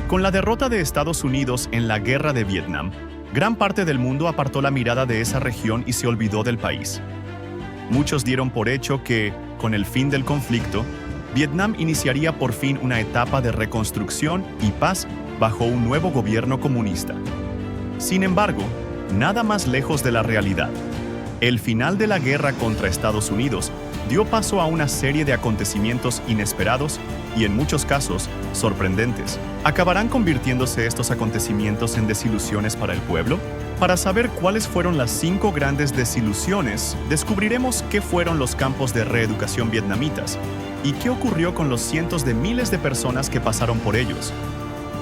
Con la derrota de Estados Unidos en la Guerra de Vietnam, gran parte del mundo apartó la mirada de esa región y se olvidó del país. Muchos dieron por hecho que, con el fin del conflicto, Vietnam iniciaría por fin una etapa de reconstrucción y paz bajo un nuevo gobierno comunista. Sin embargo, nada más lejos de la realidad. El final de la guerra contra Estados Unidos dio paso a una serie de acontecimientos inesperados y, en muchos casos, sorprendentes. ¿Acabarán convirtiéndose estos acontecimientos en desilusiones para el pueblo? Para saber cuáles fueron las 5 grandes desilusiones, descubriremos qué fueron los campos de reeducación vietnamitas y qué ocurrió con los cientos de miles de personas que pasaron por ellos.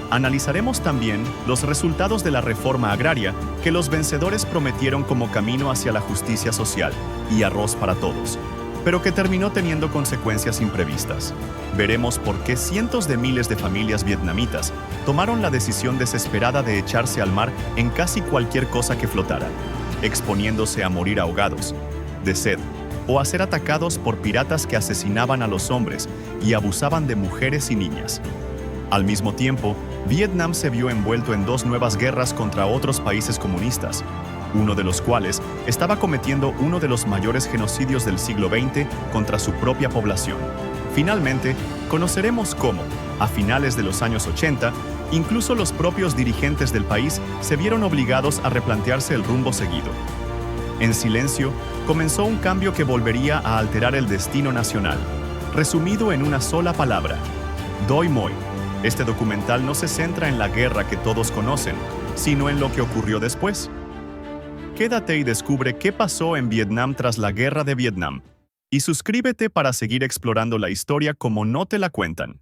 Analizaremos también los resultados de la reforma agraria que los vencedores prometieron como camino hacia la justicia social y arroz para todos, pero que terminó teniendo consecuencias imprevistas. Veremos por qué cientos de miles de familias vietnamitas tomaron la decisión desesperada de echarse al mar en casi cualquier cosa que flotara, exponiéndose a morir ahogados, de sed, o a ser atacados por piratas que asesinaban a los hombres y abusaban de mujeres y niñas. Al mismo tiempo, Vietnam se vio envuelto en 2 nuevas guerras contra otros países comunistas, uno de los cuales estaba cometiendo uno de los mayores genocidios del siglo XX contra su propia población. Finalmente, conoceremos cómo, a finales de los años 80, incluso los propios dirigentes del país se vieron obligados a replantearse el rumbo seguido. En silencio, comenzó un cambio que volvería a alterar el destino nacional. Resumido en una sola palabra: Doi Moi. Este documental no se centra en la guerra que todos conocen, sino en lo que ocurrió después. Quédate y descubre qué pasó en Vietnam tras la Guerra de Vietnam. Y suscríbete para seguir explorando la historia como no te la cuentan.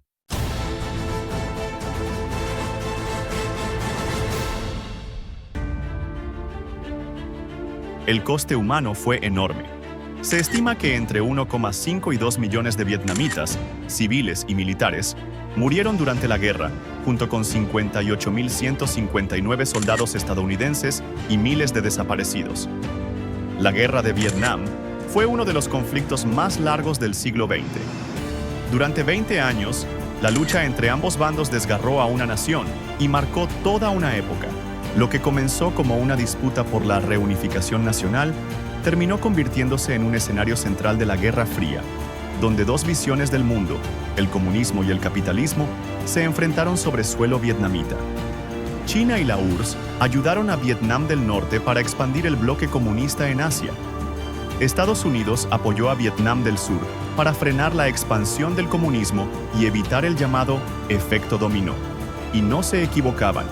El coste humano fue enorme. Se estima que entre 1,5 y 2 millones de vietnamitas, civiles y militares, murieron durante la guerra, junto con 58.159 soldados estadounidenses y miles de desaparecidos. La Guerra de Vietnam fue uno de los conflictos más largos del siglo XX. Durante 20 años, la lucha entre ambos bandos desgarró a una nación y marcó toda una época. Lo que comenzó como una disputa por la reunificación nacional terminó convirtiéndose en un escenario central de la Guerra Fría, donde 2 visiones del mundo, el comunismo y el capitalismo, se enfrentaron sobre suelo vietnamita. China y la URSS ayudaron a Vietnam del Norte para expandir el bloque comunista en Asia. Estados Unidos apoyó a Vietnam del Sur para frenar la expansión del comunismo y evitar el llamado efecto dominó. Y no se equivocaban.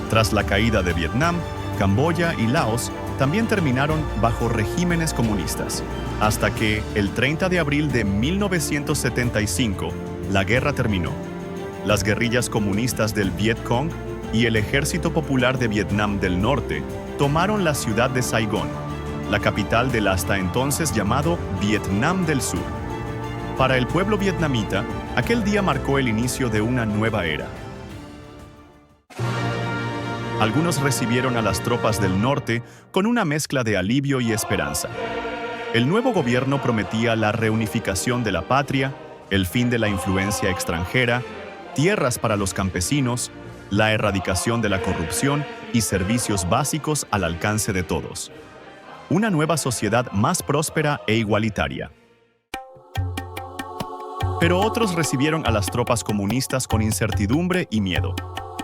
Tras la caída de Vietnam, Camboya y Laos también terminaron bajo regímenes comunistas, hasta que, el 30 de abril de 1975, la guerra terminó. Las guerrillas comunistas del Viet Cong y el Ejército Popular de Vietnam del Norte tomaron la ciudad de Saigón, la capital del hasta entonces llamado Vietnam del Sur. Para el pueblo vietnamita, aquel día marcó el inicio de una nueva era. Algunos recibieron a las tropas del norte con una mezcla de alivio y esperanza. El nuevo gobierno prometía la reunificación de la patria, el fin de la influencia extranjera, tierras para los campesinos, la erradicación de la corrupción y servicios básicos al alcance de todos. Una nueva sociedad más próspera e igualitaria. Pero otros recibieron a las tropas comunistas con incertidumbre y miedo.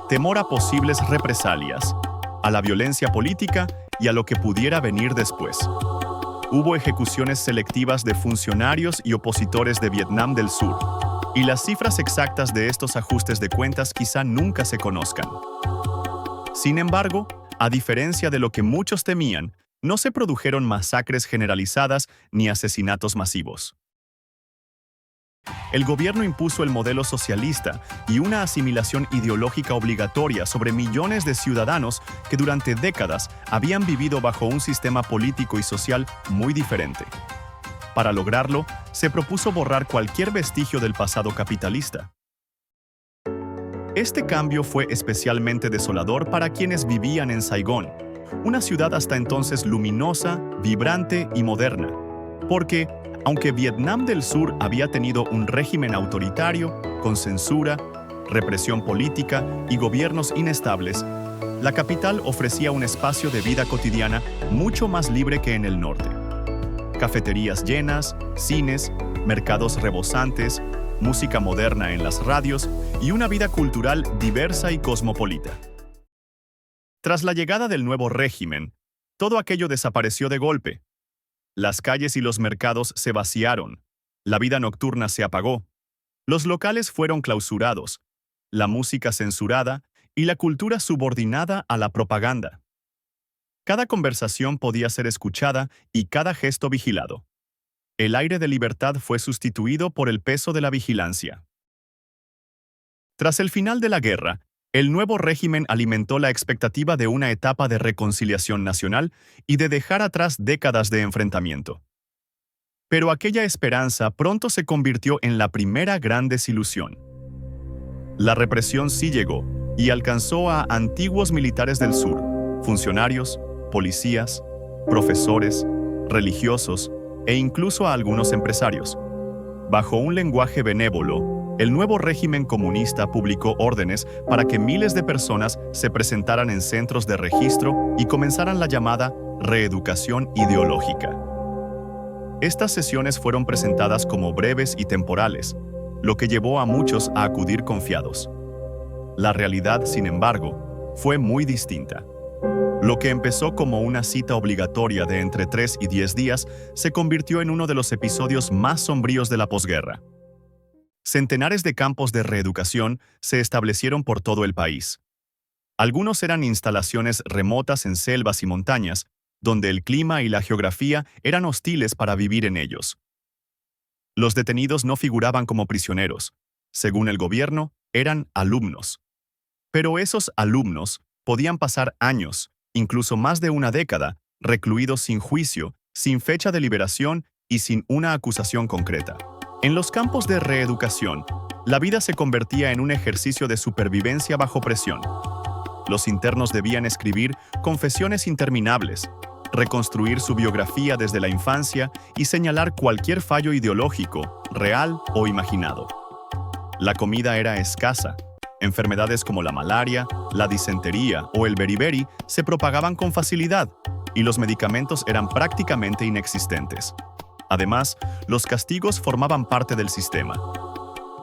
Temor a posibles represalias, a la violencia política y a lo que pudiera venir después. Hubo ejecuciones selectivas de funcionarios y opositores de Vietnam del Sur, y las cifras exactas de estos ajustes de cuentas quizá nunca se conozcan. Sin embargo, a diferencia de lo que muchos temían, no se produjeron masacres generalizadas ni asesinatos masivos. El gobierno impuso el modelo socialista y una asimilación ideológica obligatoria sobre millones de ciudadanos que durante décadas habían vivido bajo un sistema político y social muy diferente. Para lograrlo, se propuso borrar cualquier vestigio del pasado capitalista. Este cambio fue especialmente desolador para quienes vivían en Saigón, una ciudad hasta entonces luminosa, vibrante y moderna, porque aunque Vietnam del Sur había tenido un régimen autoritario, con censura, represión política y gobiernos inestables, la capital ofrecía un espacio de vida cotidiana mucho más libre que en el norte. Cafeterías llenas, cines, mercados rebosantes, música moderna en las radios y una vida cultural diversa y cosmopolita. Tras la llegada del nuevo régimen, todo aquello desapareció de golpe. Las calles y los mercados se vaciaron, la vida nocturna se apagó, los locales fueron clausurados, la música censurada y la cultura subordinada a la propaganda. Cada conversación podía ser escuchada y cada gesto vigilado. El aire de libertad fue sustituido por el peso de la vigilancia. Tras el final de la guerra, el nuevo régimen alimentó la expectativa de una etapa de reconciliación nacional y de dejar atrás décadas de enfrentamiento. Pero aquella esperanza pronto se convirtió en la primera gran desilusión. La represión sí llegó y alcanzó a antiguos militares del sur, funcionarios, policías, profesores, religiosos e incluso a algunos empresarios. Bajo un lenguaje benévolo, el nuevo régimen comunista publicó órdenes para que miles de personas se presentaran en centros de registro y comenzaran la llamada reeducación ideológica. Estas sesiones fueron presentadas como breves y temporales, lo que llevó a muchos a acudir confiados. La realidad, sin embargo, fue muy distinta. Lo que empezó como una cita obligatoria de entre 3 y 10 días se convirtió en uno de los episodios más sombríos de la posguerra. Centenares de campos de reeducación se establecieron por todo el país. Algunos eran instalaciones remotas en selvas y montañas, donde el clima y la geografía eran hostiles para vivir en ellos. Los detenidos no figuraban como prisioneros. Según el gobierno, eran alumnos. Pero esos alumnos podían pasar años, incluso más de una década, recluidos sin juicio, sin fecha de liberación y sin una acusación concreta. En los campos de reeducación, la vida se convertía en un ejercicio de supervivencia bajo presión. Los internos debían escribir confesiones interminables, reconstruir su biografía desde la infancia y señalar cualquier fallo ideológico, real o imaginado. La comida era escasa. Enfermedades como la malaria, la disentería o el beriberi se propagaban con facilidad y los medicamentos eran prácticamente inexistentes. Además, los castigos formaban parte del sistema.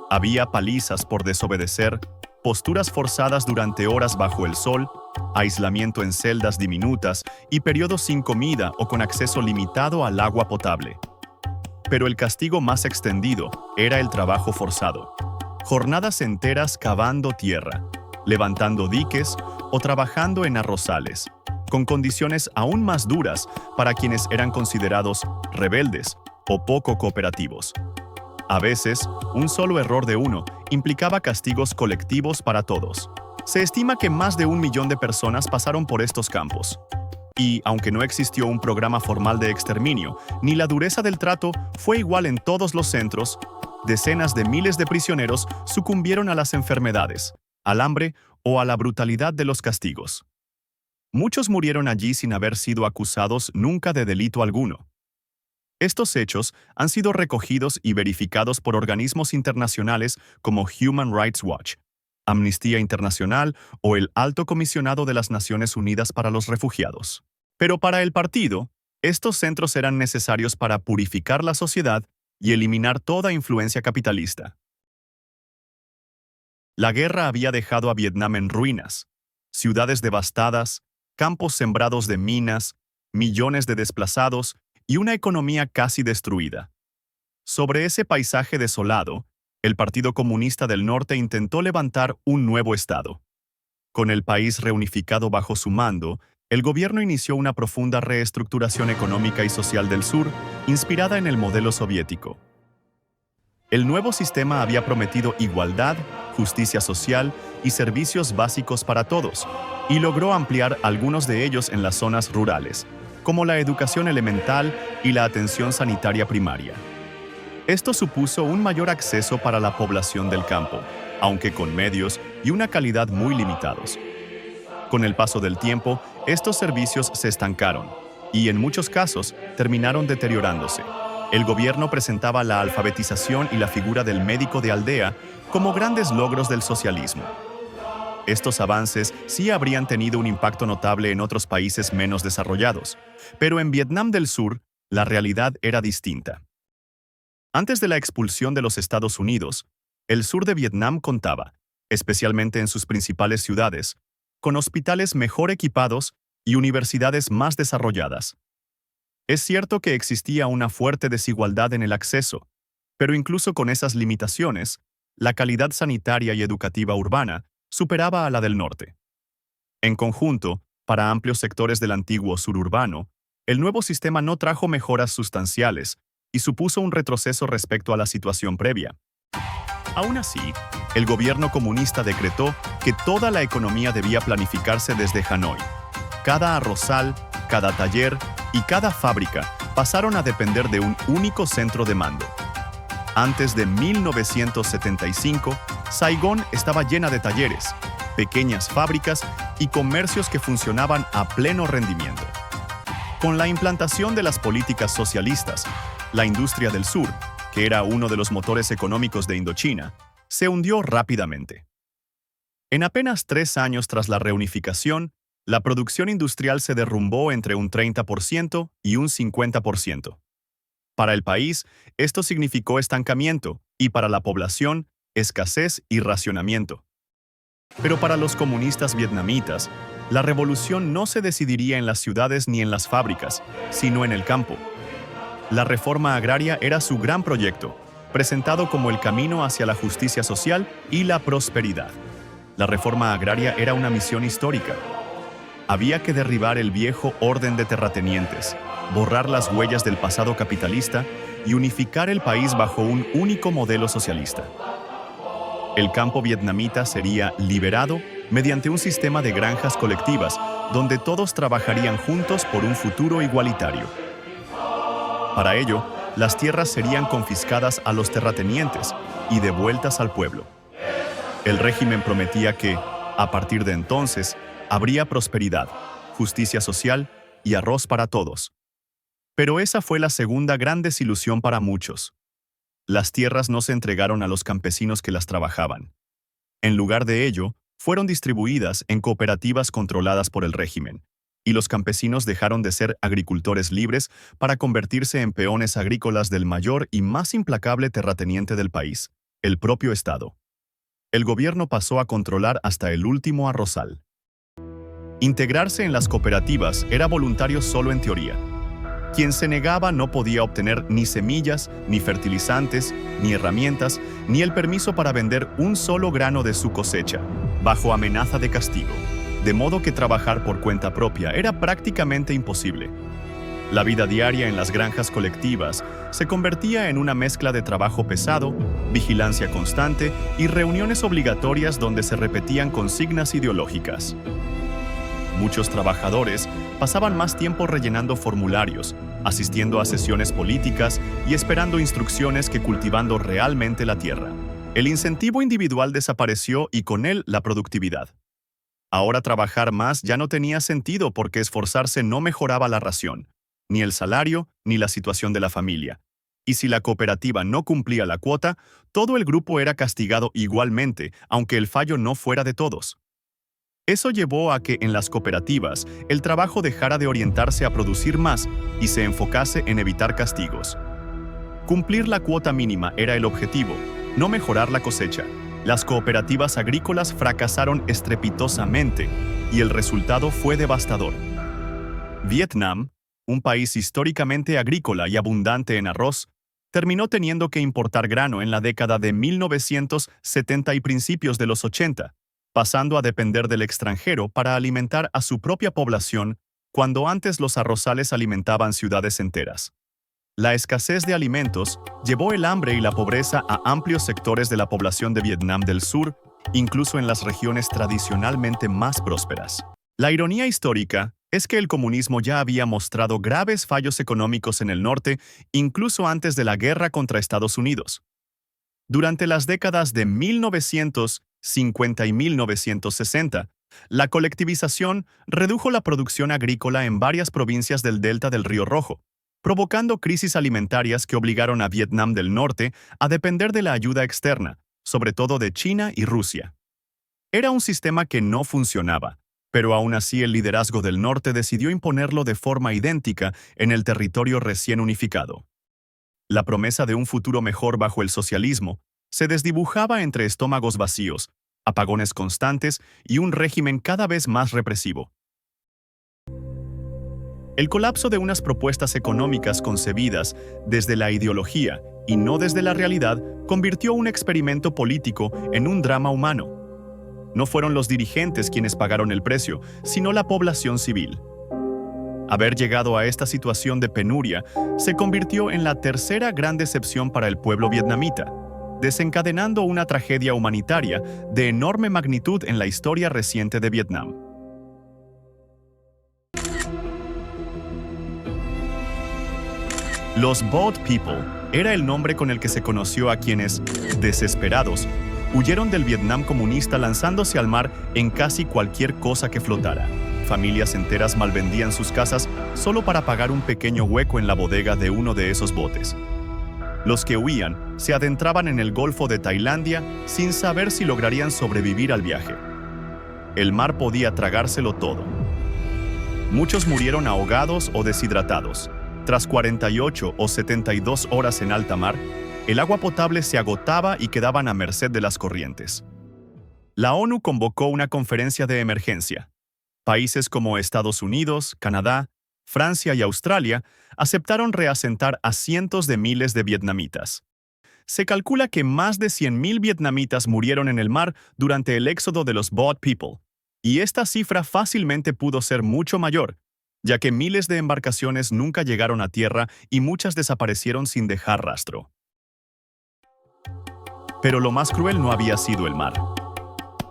Había palizas por desobedecer, posturas forzadas durante horas bajo el sol, aislamiento en celdas diminutas y periodos sin comida o con acceso limitado al agua potable. Pero el castigo más extendido era el trabajo forzado. Jornadas enteras cavando tierra, levantando diques o trabajando en arrozales, con condiciones aún más duras para quienes eran considerados rebeldes o poco cooperativos. A veces, un solo error de uno implicaba castigos colectivos para todos. Se estima que más de 1 millón de personas pasaron por estos campos. Y, aunque no existió un programa formal de exterminio, ni la dureza del trato fue igual en todos los centros, decenas de miles de prisioneros sucumbieron a las enfermedades, al hambre o a la brutalidad de los castigos. Muchos murieron allí sin haber sido acusados nunca de delito alguno. Estos hechos han sido recogidos y verificados por organismos internacionales como Human Rights Watch, Amnistía Internacional o el Alto Comisionado de las Naciones Unidas para los Refugiados. Pero para el partido, estos centros eran necesarios para purificar la sociedad y eliminar toda influencia capitalista. La guerra había dejado a Vietnam en ruinas, ciudades devastadas, campos sembrados de minas, millones de desplazados y una economía casi destruida. Sobre ese paisaje desolado, el Partido Comunista del Norte intentó levantar un nuevo Estado. Con el país reunificado bajo su mando, el gobierno inició una profunda reestructuración económica y social del sur, inspirada en el modelo soviético. El nuevo sistema había prometido igualdad, justicia social y servicios básicos para todos, y logró ampliar algunos de ellos en las zonas rurales, como la educación elemental y la atención sanitaria primaria. Esto supuso un mayor acceso para la población del campo, aunque con medios y una calidad muy limitados. Con el paso del tiempo, estos servicios se estancaron y, en muchos casos, terminaron deteriorándose. El gobierno presentaba la alfabetización y la figura del médico de aldea como grandes logros del socialismo. Estos avances sí habrían tenido un impacto notable en otros países menos desarrollados, pero en Vietnam del Sur, la realidad era distinta. Antes de la expulsión de los Estados Unidos, el sur de Vietnam contaba, especialmente en sus principales ciudades, con hospitales mejor equipados y universidades más desarrolladas. Es cierto que existía una fuerte desigualdad en el acceso, pero incluso con esas limitaciones, la calidad sanitaria y educativa urbana superaba a la del norte. En conjunto, para amplios sectores del antiguo sururbano, el nuevo sistema no trajo mejoras sustanciales y supuso un retroceso respecto a la situación previa. Aún así, el gobierno comunista decretó que toda la economía debía planificarse desde Hanoi. Cada arrozal, cada taller y cada fábrica pasaron a depender de un único centro de mando. Antes de 1975, Saigón estaba llena de talleres, pequeñas fábricas y comercios que funcionaban a pleno rendimiento. Con la implantación de las políticas socialistas, la industria del sur, que era uno de los motores económicos de Indochina, se hundió rápidamente. En apenas 3 años tras la reunificación, la producción industrial se derrumbó entre un 30% y un 50%. Para el país, esto significó estancamiento y para la población, escasez y racionamiento. Pero para los comunistas vietnamitas, la revolución no se decidiría en las ciudades ni en las fábricas, sino en el campo. La reforma agraria era su gran proyecto, presentado como el camino hacia la justicia social y la prosperidad. La reforma agraria era una misión histórica. Había que derribar el viejo orden de terratenientes, borrar las huellas del pasado capitalista y unificar el país bajo un único modelo socialista. El campo vietnamita sería liberado mediante un sistema de granjas colectivas donde todos trabajarían juntos por un futuro igualitario. Para ello, las tierras serían confiscadas a los terratenientes y devueltas al pueblo. El régimen prometía que, a partir de entonces, habría prosperidad, justicia social y arroz para todos. Pero esa fue la segunda gran desilusión para muchos. Las tierras no se entregaron a los campesinos que las trabajaban. En lugar de ello, fueron distribuidas en cooperativas controladas por el régimen, y los campesinos dejaron de ser agricultores libres para convertirse en peones agrícolas del mayor y más implacable terrateniente del país, el propio Estado. El gobierno pasó a controlar hasta el último arrozal. Integrarse en las cooperativas era voluntario solo en teoría. Quien se negaba no podía obtener ni semillas, ni fertilizantes, ni herramientas, ni el permiso para vender un solo grano de su cosecha, bajo amenaza de castigo, de modo que trabajar por cuenta propia era prácticamente imposible. La vida diaria en las granjas colectivas se convertía en una mezcla de trabajo pesado, vigilancia constante y reuniones obligatorias donde se repetían consignas ideológicas. Muchos trabajadores pasaban más tiempo rellenando formularios, asistiendo a sesiones políticas y esperando instrucciones que cultivando realmente la tierra. El incentivo individual desapareció y con él la productividad. Ahora trabajar más ya no tenía sentido porque esforzarse no mejoraba la ración, ni el salario ni la situación de la familia. Y si la cooperativa no cumplía la cuota, todo el grupo era castigado igualmente, aunque el fallo no fuera de todos. Eso llevó a que en las cooperativas el trabajo dejara de orientarse a producir más y se enfocase en evitar castigos. Cumplir la cuota mínima era el objetivo, no mejorar la cosecha. Las cooperativas agrícolas fracasaron estrepitosamente y el resultado fue devastador. Vietnam, un país históricamente agrícola y abundante en arroz, terminó teniendo que importar grano en la década de 1970 y principios de los 80, pasando a depender del extranjero para alimentar a su propia población cuando antes los arrozales alimentaban ciudades enteras. La escasez de alimentos llevó el hambre y la pobreza a amplios sectores de la población de Vietnam del Sur, incluso en las regiones tradicionalmente más prósperas. La ironía histórica es que el comunismo ya había mostrado graves fallos económicos en el norte, incluso antes de la guerra contra Estados Unidos. Durante las décadas de 1950 y 1960, la colectivización redujo la producción agrícola en varias provincias del delta del Río Rojo, provocando crisis alimentarias que obligaron a Vietnam del Norte a depender de la ayuda externa, sobre todo de China y Rusia. Era un sistema que no funcionaba, pero aún así el liderazgo del norte decidió imponerlo de forma idéntica en el territorio recién unificado. La promesa de un futuro mejor bajo el socialismo se desdibujaba entre estómagos vacíos, apagones constantes y un régimen cada vez más represivo. El colapso de unas propuestas económicas concebidas desde la ideología y no desde la realidad convirtió un experimento político en un drama humano. No fueron los dirigentes quienes pagaron el precio, sino la población civil. Haber llegado a esta situación de penuria se convirtió en la tercera gran decepción para el pueblo vietnamita, desencadenando una tragedia humanitaria de enorme magnitud en la historia reciente de Vietnam. Los Boat People era el nombre con el que se conoció a quienes, desesperados, huyeron del Vietnam comunista lanzándose al mar en casi cualquier cosa que flotara. Familias enteras malvendían sus casas solo para pagar un pequeño hueco en la bodega de uno de esos botes. Los que huían se adentraban en el Golfo de Tailandia sin saber si lograrían sobrevivir al viaje. El mar podía tragárselo todo. Muchos murieron ahogados o deshidratados. Tras 48 o 72 horas en alta mar, el agua potable se agotaba y quedaban a merced de las corrientes. La ONU convocó una conferencia de emergencia. Países como Estados Unidos, Canadá, Francia y Australia aceptaron reasentar a cientos de miles de vietnamitas. Se calcula que más de 100.000 vietnamitas murieron en el mar durante el éxodo de los Boat People, y esta cifra fácilmente pudo ser mucho mayor, ya que miles de embarcaciones nunca llegaron a tierra y muchas desaparecieron sin dejar rastro. Pero lo más cruel no había sido el mar.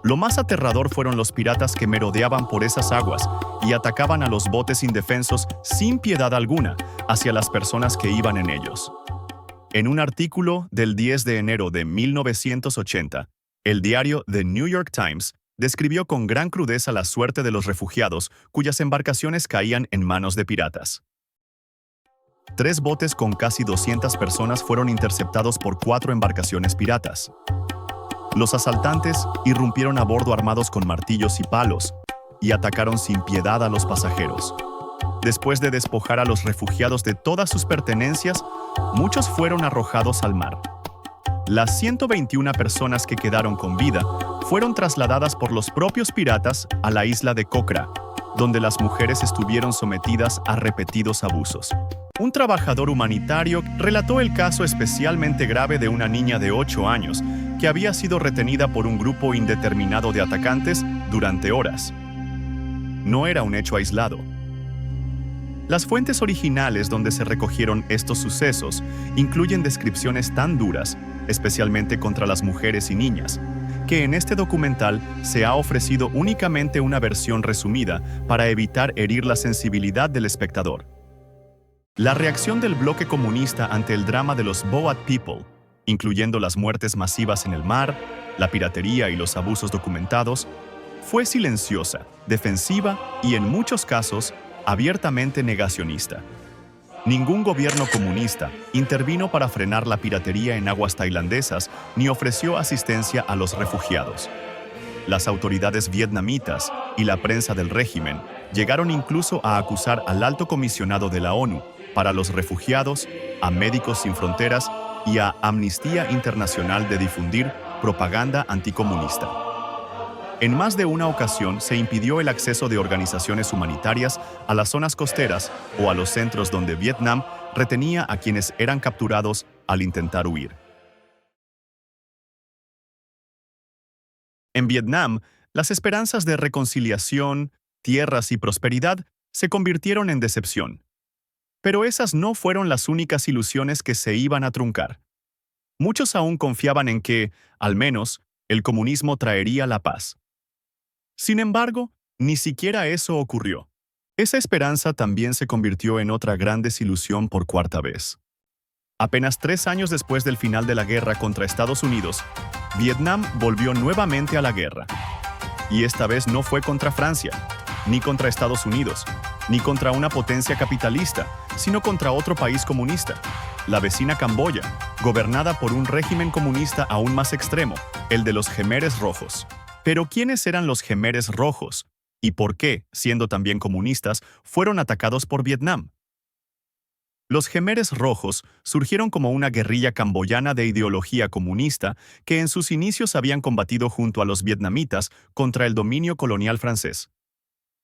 Lo más aterrador fueron los piratas que merodeaban por esas aguas y atacaban a los botes indefensos sin piedad alguna hacia las personas que iban en ellos. En un artículo del 10 de enero de 1980, el diario The New York Times describió con gran crudeza la suerte de los refugiados cuyas embarcaciones caían en manos de piratas. 3 botes con casi 200 personas fueron interceptados por 4 embarcaciones piratas. Los asaltantes irrumpieron a bordo armados con martillos y palos y atacaron sin piedad a los pasajeros. Después de despojar a los refugiados de todas sus pertenencias, muchos fueron arrojados al mar. Las 121 personas que quedaron con vida fueron trasladadas por los propios piratas a la isla de Cockra, donde las mujeres estuvieron sometidas a repetidos abusos. Un trabajador humanitario relató el caso especialmente grave de una niña de 8 años que había sido retenida por un grupo indeterminado de atacantes durante horas. No era un hecho aislado. Las fuentes originales donde se recogieron estos sucesos incluyen descripciones tan duras, especialmente contra las mujeres y niñas, que en este documental se ha ofrecido únicamente una versión resumida para evitar herir la sensibilidad del espectador. La reacción del bloque comunista ante el drama de los Boat People, incluyendo las muertes masivas en el mar, la piratería y los abusos documentados, fue silenciosa, defensiva y, en muchos casos, abiertamente negacionista. Ningún gobierno comunista intervino para frenar la piratería en aguas tailandesas ni ofreció asistencia a los refugiados. Las autoridades vietnamitas y la prensa del régimen llegaron incluso a acusar al alto comisionado de la ONU para los refugiados, a Médicos Sin Fronteras y a Amnistía Internacional de difundir propaganda anticomunista. En más de una ocasión se impidió el acceso de organizaciones humanitarias a las zonas costeras o a los centros donde Vietnam retenía a quienes eran capturados al intentar huir. En Vietnam, las esperanzas de reconciliación, tierras y prosperidad se convirtieron en decepción. Pero esas no fueron las únicas ilusiones que se iban a truncar. Muchos aún confiaban en que, al menos, el comunismo traería la paz. Sin embargo, ni siquiera eso ocurrió. Esa esperanza también se convirtió en otra gran desilusión por cuarta vez. Apenas 3 años después del final de la guerra contra Estados Unidos, Vietnam volvió nuevamente a la guerra. Y esta vez no fue contra Francia, ni contra Estados Unidos, ni contra una potencia capitalista, sino contra otro país comunista, la vecina Camboya, gobernada por un régimen comunista aún más extremo, el de los Khmeres Rojos. Pero ¿quiénes eran los Khmeres Rojos? ¿Y por qué, siendo también comunistas, fueron atacados por Vietnam? Los Khmeres Rojos surgieron como una guerrilla camboyana de ideología comunista que en sus inicios habían combatido junto a los vietnamitas contra el dominio colonial francés.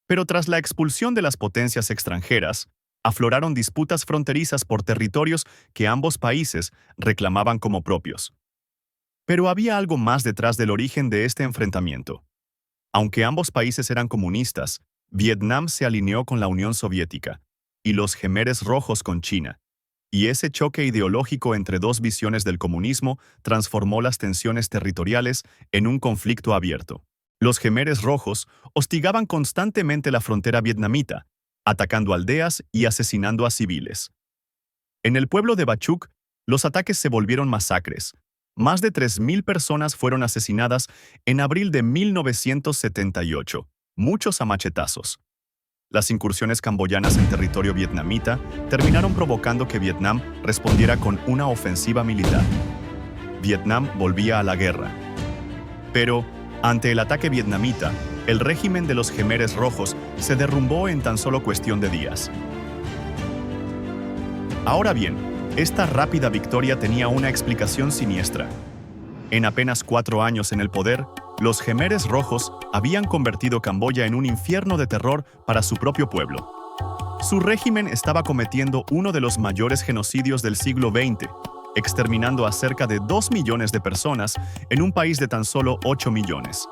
Pero tras la expulsión de las potencias extranjeras, afloraron disputas fronterizas por territorios que ambos países reclamaban como propios. Pero había algo más detrás del origen de este enfrentamiento. Aunque ambos países eran comunistas, Vietnam se alineó con la Unión Soviética y los Khmeres Rojos con China, y ese choque ideológico entre dos visiones del comunismo transformó las tensiones territoriales en un conflicto abierto. Los Khmeres Rojos hostigaban constantemente la frontera vietnamita, atacando aldeas y asesinando a civiles. En el pueblo de Ba Chuc, los ataques se volvieron masacres. Más de 3.000 personas fueron asesinadas en abril de 1978, muchos a machetazos. Las incursiones camboyanas en territorio vietnamita terminaron provocando que Vietnam respondiera con una ofensiva militar. Vietnam volvía a la guerra. Pero, ante el ataque vietnamita, el régimen de los Khmeres Rojos se derrumbó en tan solo cuestión de días. Ahora bien, esta rápida victoria tenía una explicación siniestra. En apenas 4 años en el poder, los Khmeres Rojos habían convertido Camboya en un infierno de terror para su propio pueblo. Su régimen estaba cometiendo uno de los mayores genocidios del siglo XX, exterminando a cerca de 2 millones de personas en un país de tan solo 8 millones.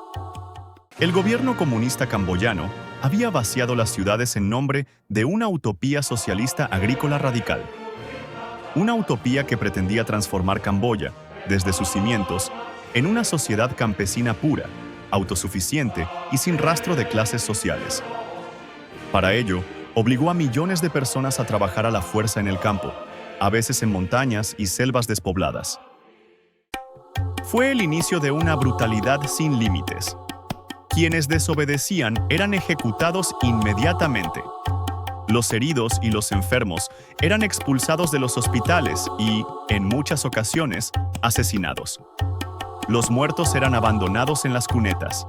El gobierno comunista camboyano había vaciado las ciudades en nombre de una utopía socialista agrícola radical. Una utopía que pretendía transformar Camboya, desde sus cimientos, en una sociedad campesina pura, autosuficiente y sin rastro de clases sociales. Para ello, obligó a millones de personas a trabajar a la fuerza en el campo, a veces en montañas y selvas despobladas. Fue el inicio de una brutalidad sin límites. Quienes desobedecían eran ejecutados inmediatamente. Los heridos y los enfermos eran expulsados de los hospitales y, en muchas ocasiones, asesinados. Los muertos eran abandonados en las cunetas.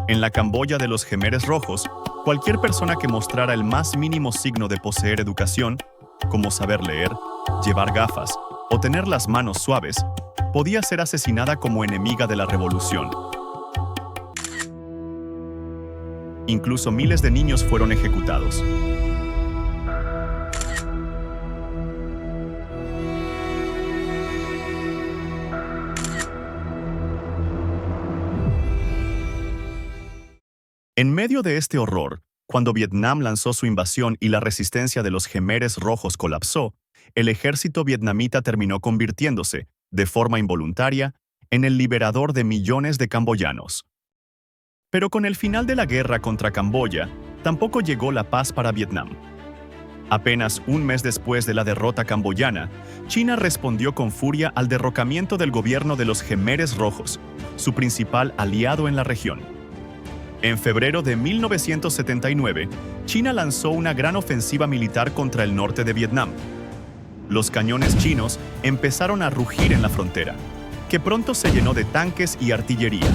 En la Camboya de los Khmeres Rojos, cualquier persona que mostrara el más mínimo signo de poseer educación, como saber leer, llevar gafas o tener las manos suaves, podía ser asesinada como enemiga de la revolución. Incluso miles de niños fueron ejecutados. En medio de este horror, cuando Vietnam lanzó su invasión y la resistencia de los Khmeres Rojos colapsó, el ejército vietnamita terminó convirtiéndose, de forma involuntaria, en el liberador de millones de camboyanos. Pero con el final de la guerra contra Camboya, tampoco llegó la paz para Vietnam. Apenas un mes después de la derrota camboyana, China respondió con furia al derrocamiento del gobierno de los Khmeres Rojos, su principal aliado en la región. En febrero de 1979, China lanzó una gran ofensiva militar contra el norte de Vietnam. Los cañones chinos empezaron a rugir en la frontera, que pronto se llenó de tanques y artillería.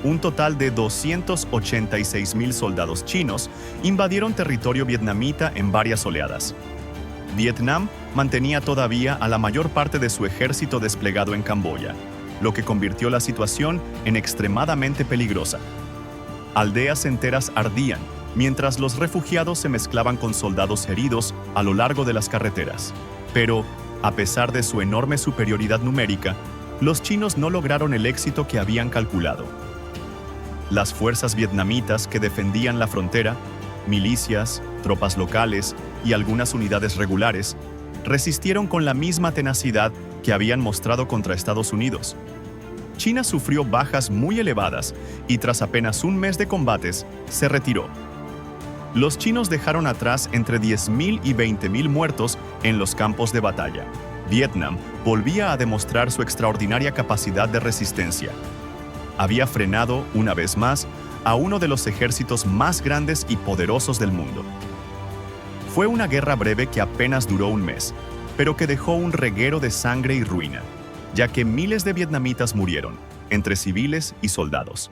Un total de 286.000 soldados chinos invadieron territorio vietnamita en varias oleadas. Vietnam mantenía todavía a la mayor parte de su ejército desplegado en Camboya, lo que convirtió la situación en extremadamente peligrosa. Aldeas enteras ardían, mientras los refugiados se mezclaban con soldados heridos a lo largo de las carreteras. Pero, a pesar de su enorme superioridad numérica, los chinos no lograron el éxito que habían calculado. Las fuerzas vietnamitas que defendían la frontera, milicias, tropas locales y algunas unidades regulares, resistieron con la misma tenacidad que habían mostrado contra Estados Unidos. China sufrió bajas muy elevadas y tras apenas un mes de combates, se retiró. Los chinos dejaron atrás entre 10.000 y 20.000 muertos en los campos de batalla. Vietnam volvía a demostrar su extraordinaria capacidad de resistencia. Había frenado, una vez más, a uno de los ejércitos más grandes y poderosos del mundo. Fue una guerra breve que apenas duró un mes, pero que dejó un reguero de sangre y ruina, ya que miles de vietnamitas murieron, entre civiles y soldados.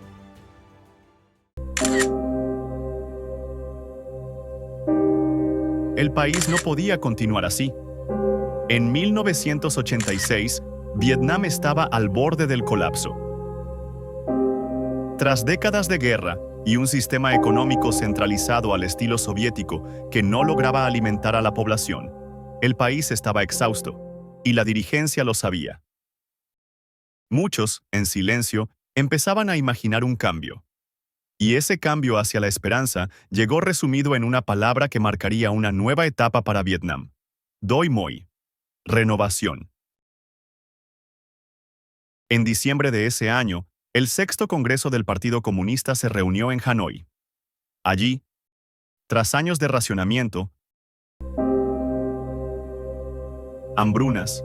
El país no podía continuar así. En 1986, Vietnam estaba al borde del colapso. Tras décadas de guerra y un sistema económico centralizado al estilo soviético que no lograba alimentar a la población, el país estaba exhausto, y la dirigencia lo sabía. Muchos, en silencio, empezaban a imaginar un cambio. Y ese cambio hacia la esperanza llegó resumido en una palabra que marcaría una nueva etapa para Vietnam: Doi Moi, renovación. En diciembre de ese año, el sexto Congreso del Partido Comunista se reunió en Hanoi. Allí, tras años de racionamiento, hambrunas,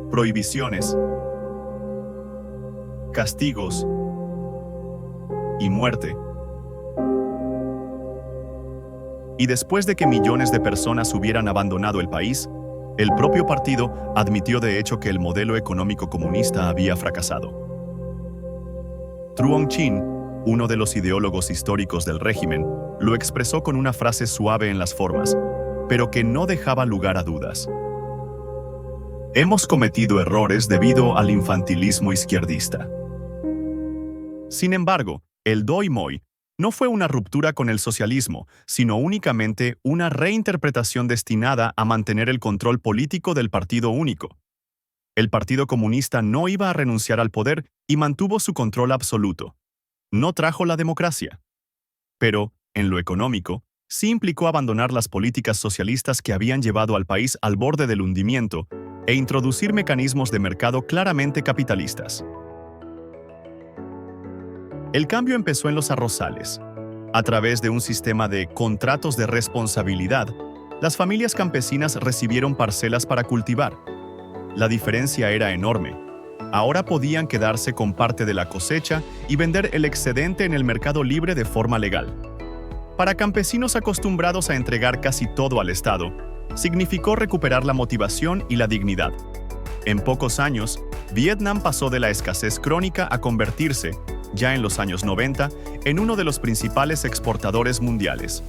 prohibiciones, castigos y muerte. Y después de que millones de personas hubieran abandonado el país, el propio partido admitió de hecho que el modelo económico comunista había fracasado. Truong Chin, uno de los ideólogos históricos del régimen, lo expresó con una frase suave en las formas, pero que no dejaba lugar a dudas. Hemos cometido errores debido al infantilismo izquierdista. Sin embargo, el Doi Moi no fue una ruptura con el socialismo, sino únicamente una reinterpretación destinada a mantener el control político del partido único. El Partido Comunista no iba a renunciar al poder y mantuvo su control absoluto. No trajo la democracia. Pero, en lo económico, sí implicó abandonar las políticas socialistas que habían llevado al país al borde del hundimiento e introducir mecanismos de mercado claramente capitalistas. El cambio empezó en los arrozales. A través de un sistema de contratos de responsabilidad, las familias campesinas recibieron parcelas para cultivar. La diferencia era enorme. Ahora podían quedarse con parte de la cosecha y vender el excedente en el mercado libre de forma legal. Para campesinos acostumbrados a entregar casi todo al Estado, significó recuperar la motivación y la dignidad. En pocos años, Vietnam pasó de la escasez crónica a convertirse, ya en los años 90, en uno de los principales exportadores mundiales.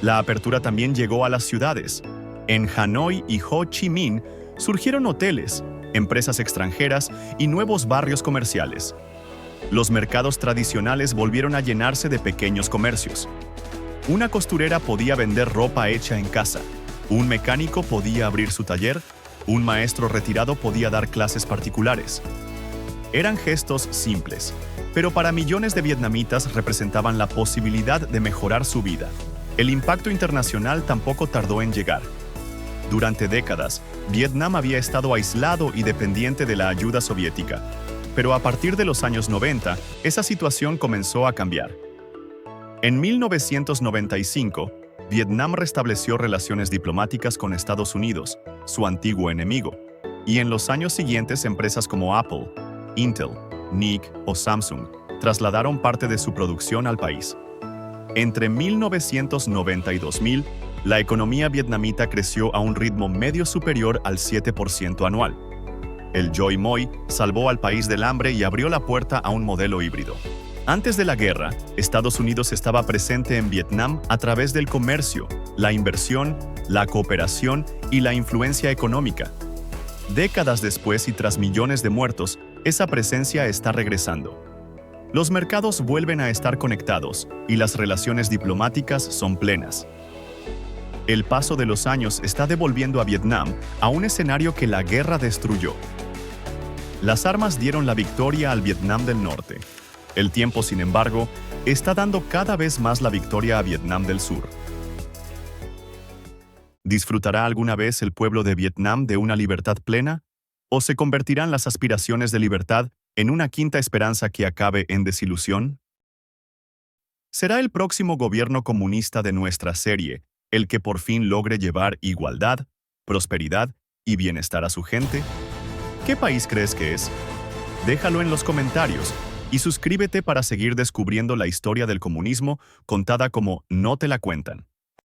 La apertura también llegó a las ciudades. En Hanoi y Ho Chi Minh surgieron hoteles, empresas extranjeras y nuevos barrios comerciales. Los mercados tradicionales volvieron a llenarse de pequeños comercios. Una costurera podía vender ropa hecha en casa, un mecánico podía abrir su taller, un maestro retirado podía dar clases particulares. Eran gestos simples, pero para millones de vietnamitas representaban la posibilidad de mejorar su vida. El impacto internacional tampoco tardó en llegar. Durante décadas, Vietnam había estado aislado y dependiente de la ayuda soviética, pero a partir de los años 90, esa situación comenzó a cambiar. En 1995, Vietnam restableció relaciones diplomáticas con Estados Unidos, su antiguo enemigo, y en los años siguientes empresas como Apple, Intel, NIC o Samsung trasladaron parte de su producción al país. Entre 1990 y 2000, la economía vietnamita creció a un ritmo medio superior al 7% anual. El Doi Moi salvó al país del hambre y abrió la puerta a un modelo híbrido. Antes de la guerra, Estados Unidos estaba presente en Vietnam a través del comercio, la inversión, la cooperación y la influencia económica. Décadas después y tras millones de muertos, esa presencia está regresando. Los mercados vuelven a estar conectados y las relaciones diplomáticas son plenas. El paso de los años está devolviendo a Vietnam a un escenario que la guerra destruyó. Las armas dieron la victoria al Vietnam del Norte. El tiempo, sin embargo, está dando cada vez más la victoria a Vietnam del Sur. ¿Disfrutará alguna vez el pueblo de Vietnam de una libertad plena? ¿O se convertirán las aspiraciones de libertad en una quinta esperanza que acabe en desilusión? ¿Será el próximo gobierno comunista de nuestra serie el que por fin logre llevar igualdad, prosperidad y bienestar a su gente? ¿Qué país crees que es? Déjalo en los comentarios Y suscríbete para seguir descubriendo la historia del comunismo contada como no te la cuentan.